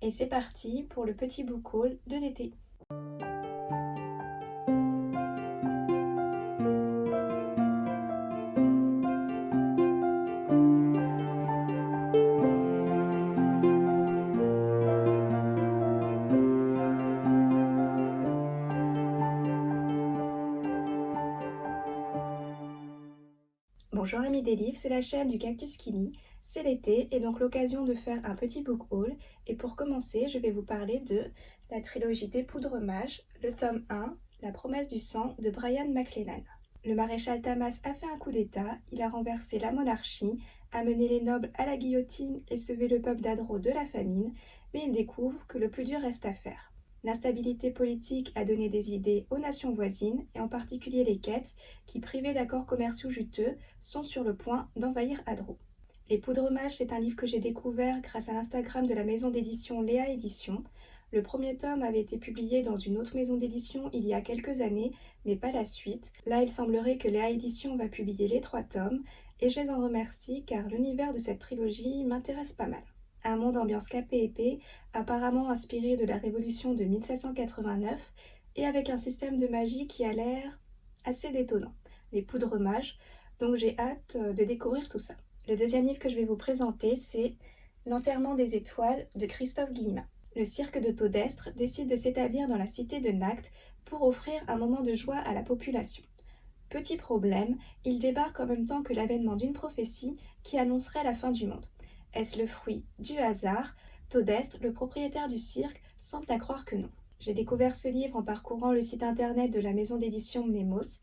Et c'est parti pour le petit book haul de l'été. Bonjour amis des livres, c'est la chaîne du Cactus qui lit. C'est l'été et donc l'occasion de faire un petit book haul. Et pour commencer, je vais vous parler de la trilogie des Poudres Mages, le tome 1, La promesse du sang de Brian McClellan. Le maréchal Tamas a fait un coup d'État, il a renversé la monarchie, a mené les nobles à la guillotine et sauvé le peuple d'Adro de la famine, mais il découvre que le plus dur reste à faire. L'instabilité politique a donné des idées aux nations voisines, et en particulier les Kets, qui, privés d'accords commerciaux juteux, sont sur le point d'envahir Adro. Les Poudres Mages, c'est un livre que j'ai découvert grâce à l'Instagram de la maison d'édition Léa Édition. Le premier tome avait été publié dans une autre maison d'édition il y a quelques années, mais pas la suite. Là, il semblerait que Léa Édition va publier les 3 tomes, et je les en remercie car l'univers de cette trilogie m'intéresse pas mal. Un monde ambiance capé épais, apparemment inspiré de la Révolution de 1789, et avec un système de magie qui a l'air assez détonnant. Les Poudres Mages, donc j'ai hâte de découvrir tout ça. Le deuxième livre que je vais vous présenter, c'est L'enterrement des étoiles de Christophe Guillemin. Le cirque de Todestre décide de s'établir dans la cité de Nacte pour offrir un moment de joie à la population. Petit problème, il débarque en même temps que l'avènement d'une prophétie qui annoncerait la fin du monde. Est-ce le fruit du hasard? Todestre, le propriétaire du cirque, semble à croire que non. J'ai découvert ce livre en parcourant le site internet de la maison d'édition Mnemos,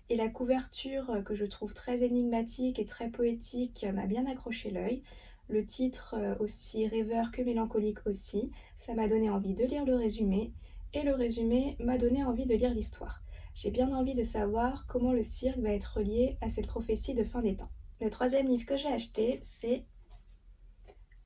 et la couverture, que je trouve très énigmatique et très poétique, m'a bien accroché l'œil. Le titre, aussi rêveur que mélancolique aussi, ça m'a donné envie de lire le résumé, et le résumé m'a donné envie de lire l'histoire. J'ai bien envie de savoir comment le cirque va être relié à cette prophétie de fin des temps. Le troisième livre que j'ai acheté, c'est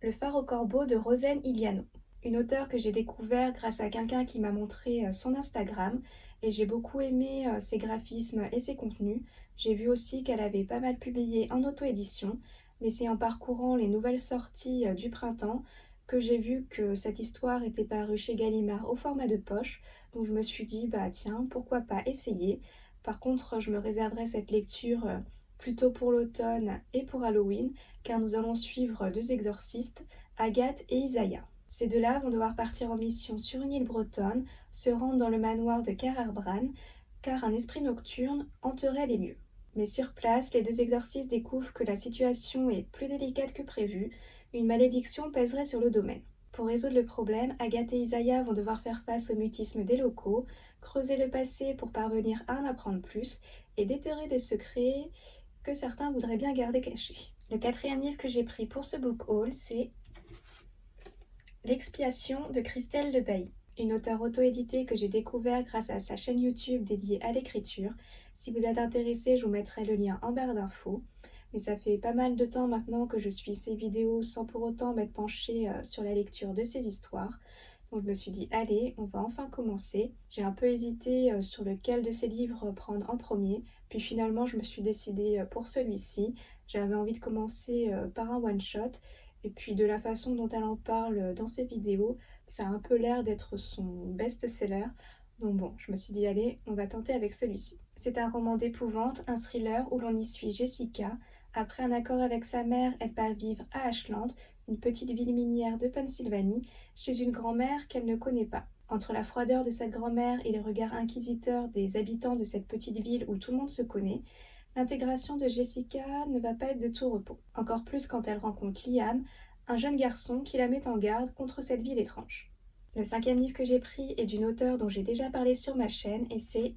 Le phare au corbeau de Rosen Iliano, une auteure que j'ai découvert grâce à quelqu'un qui m'a montré son Instagram, et j'ai beaucoup aimé ses graphismes et ses contenus. J'ai vu aussi qu'elle avait pas mal publié en auto-édition, mais c'est en parcourant les nouvelles sorties du printemps que j'ai vu que cette histoire était parue chez Gallimard au format de poche, donc je me suis dit, bah tiens, pourquoi pas essayer. Par contre, je me réserverai cette lecture plutôt pour l'automne et pour Halloween, car nous allons suivre 2 exorcistes, Agathe et Isaiah. Ces deux-là vont devoir partir en mission sur une île bretonne, se rendre dans le manoir de Cararbran, car un esprit nocturne hanterait les lieux. Mais sur place, les 2 exorcistes découvrent que la situation est plus délicate que prévu, une malédiction pèserait sur le domaine. Pour résoudre le problème, Agathe et Isaiah vont devoir faire face au mutisme des locaux, creuser le passé pour parvenir à en apprendre plus, et déterrer des secrets que certains voudraient bien garder cachés. Le quatrième livre que j'ai pris pour ce book haul, c'est L'expiation de Christelle Le Bailly, une auteure auto-éditée que j'ai découvert grâce à sa chaîne YouTube dédiée à l'écriture. Si vous êtes intéressé, je vous mettrai le lien en barre d'infos. Mais ça fait pas mal de temps maintenant que je suis ses vidéos sans pour autant m'être penchée sur la lecture de ses histoires. Donc je me suis dit, allez, on va enfin commencer. J'ai un peu hésité sur lequel de ces livres prendre en premier, puis finalement je me suis décidée pour celui-ci. J'avais envie de commencer par un one-shot, et puis de la façon dont elle en parle dans ses vidéos, ça a un peu l'air d'être son best-seller. Donc bon, je me suis dit, allez, on va tenter avec celui-ci. C'est un roman d'épouvante, un thriller où l'on y suit Jessica. Après un accord avec sa mère, elle part vivre à Ashland, une petite ville minière de Pennsylvanie, chez une grand-mère qu'elle ne connaît pas. Entre la froideur de cette grand-mère et les regards inquisiteurs des habitants de cette petite ville où tout le monde se connaît, l'intégration de Jessica ne va pas être de tout repos. Encore plus quand elle rencontre Liam, un jeune garçon qui la met en garde contre cette ville étrange. Le cinquième livre que j'ai pris est d'une auteure dont j'ai déjà parlé sur ma chaîne, et c'est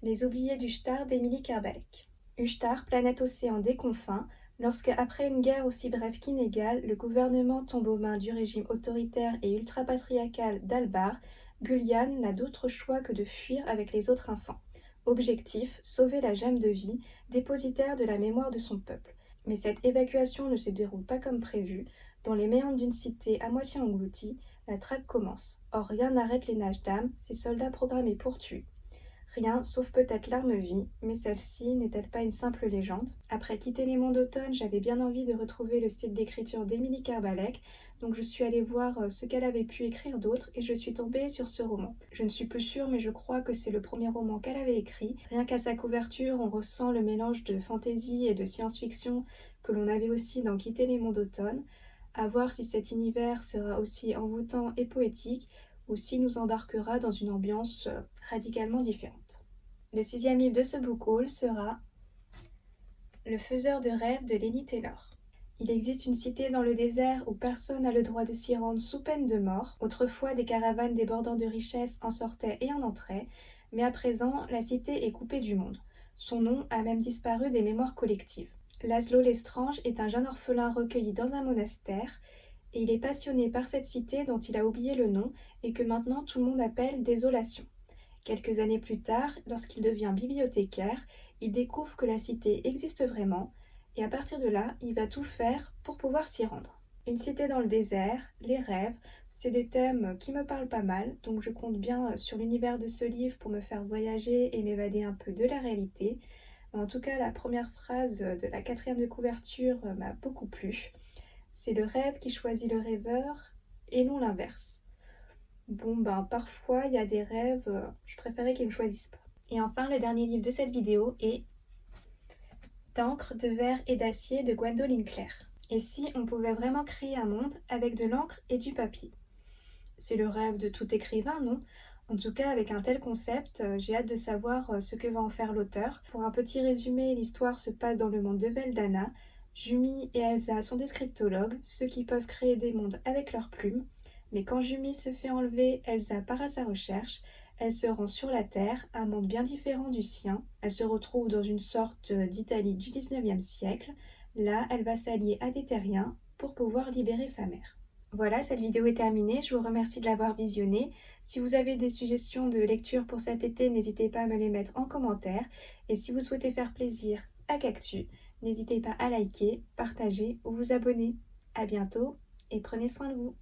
Les oubliés d'Ushtar d'Émilie Kerbalek. Ushtar, planète océan des confins, lorsque, après une guerre aussi brève qu'inégale, le gouvernement tombe aux mains du régime autoritaire et ultra-patriarcal d'Albar, Gullian n'a d'autre choix que de fuir avec les autres enfants. Objectif, sauver la gemme de vie, dépositaire de la mémoire de son peuple. Mais cette évacuation ne se déroule pas comme prévu. Dans les méandres d'une cité à moitié engloutie, la traque commence. Or rien n'arrête les nages d'âme, ces soldats programmés pour tuer. Rien, sauf peut-être l'arme-vie, mais celle-ci n'est-elle pas une simple légende? Après quitter les monts d'automne, j'avais bien envie de retrouver le style d'écriture d'Émilie Kerbalek, donc je suis allée voir ce qu'elle avait pu écrire d'autre et je suis tombée sur ce roman. Je ne suis plus sûre, mais je crois que c'est le premier roman qu'elle avait écrit. Rien qu'à sa couverture, on ressent le mélange de fantasy et de science-fiction que l'on avait aussi dans Quitter les monts d'automne. À voir si cet univers sera aussi envoûtant et poétique ou s'il nous embarquera dans une ambiance radicalement différente. Le 6e livre de ce book haul sera Le faiseur de rêves de Lenny Taylor. Il existe une cité dans le désert où personne n'a le droit de s'y rendre sous peine de mort. Autrefois, des caravanes débordant de richesses en sortaient et en entraient, mais à présent, la cité est coupée du monde. Son nom a même disparu des mémoires collectives. Laszlo Lestrange est un jeune orphelin recueilli dans un monastère, et il est passionné par cette cité dont il a oublié le nom et que maintenant tout le monde appelle Désolation. Quelques années plus tard, lorsqu'il devient bibliothécaire, il découvre que la cité existe vraiment, et à partir de là, il va tout faire pour pouvoir s'y rendre. Une cité dans le désert, les rêves, c'est des thèmes qui me parlent pas mal, donc je compte bien sur l'univers de ce livre pour me faire voyager et m'évader un peu de la réalité. En tout cas, la première phrase de la 4e de couverture m'a beaucoup plu. C'est le rêve qui choisit le rêveur et non l'inverse. Bon, parfois, il y a des rêves, je préférais qu'ils ne me choisissent pas. Et enfin, le dernier livre de cette vidéo est D'encre, de verre et d'acier de Gwendoline Claire. Et si on pouvait vraiment créer un monde avec de l'encre et du papier? C'est le rêve de tout écrivain, non? En tout cas, avec un tel concept, j'ai hâte de savoir ce que va en faire l'auteur. Pour un petit résumé, l'histoire se passe dans le monde de Veldana. Jumi et Elsa sont des scriptologues, ceux qui peuvent créer des mondes avec leurs plumes. Mais quand Jumi se fait enlever, Elsa part à sa recherche. Elle se rend sur la Terre, un monde bien différent du sien. Elle se retrouve dans une sorte d'Italie du 19e siècle. Là, elle va s'allier à des terriens pour pouvoir libérer sa mère. Voilà, cette vidéo est terminée. Je vous remercie de l'avoir visionnée. Si vous avez des suggestions de lecture pour cet été, n'hésitez pas à me les mettre en commentaire. Et si vous souhaitez faire plaisir à Cactus, n'hésitez pas à liker, partager ou vous abonner. À bientôt et prenez soin de vous.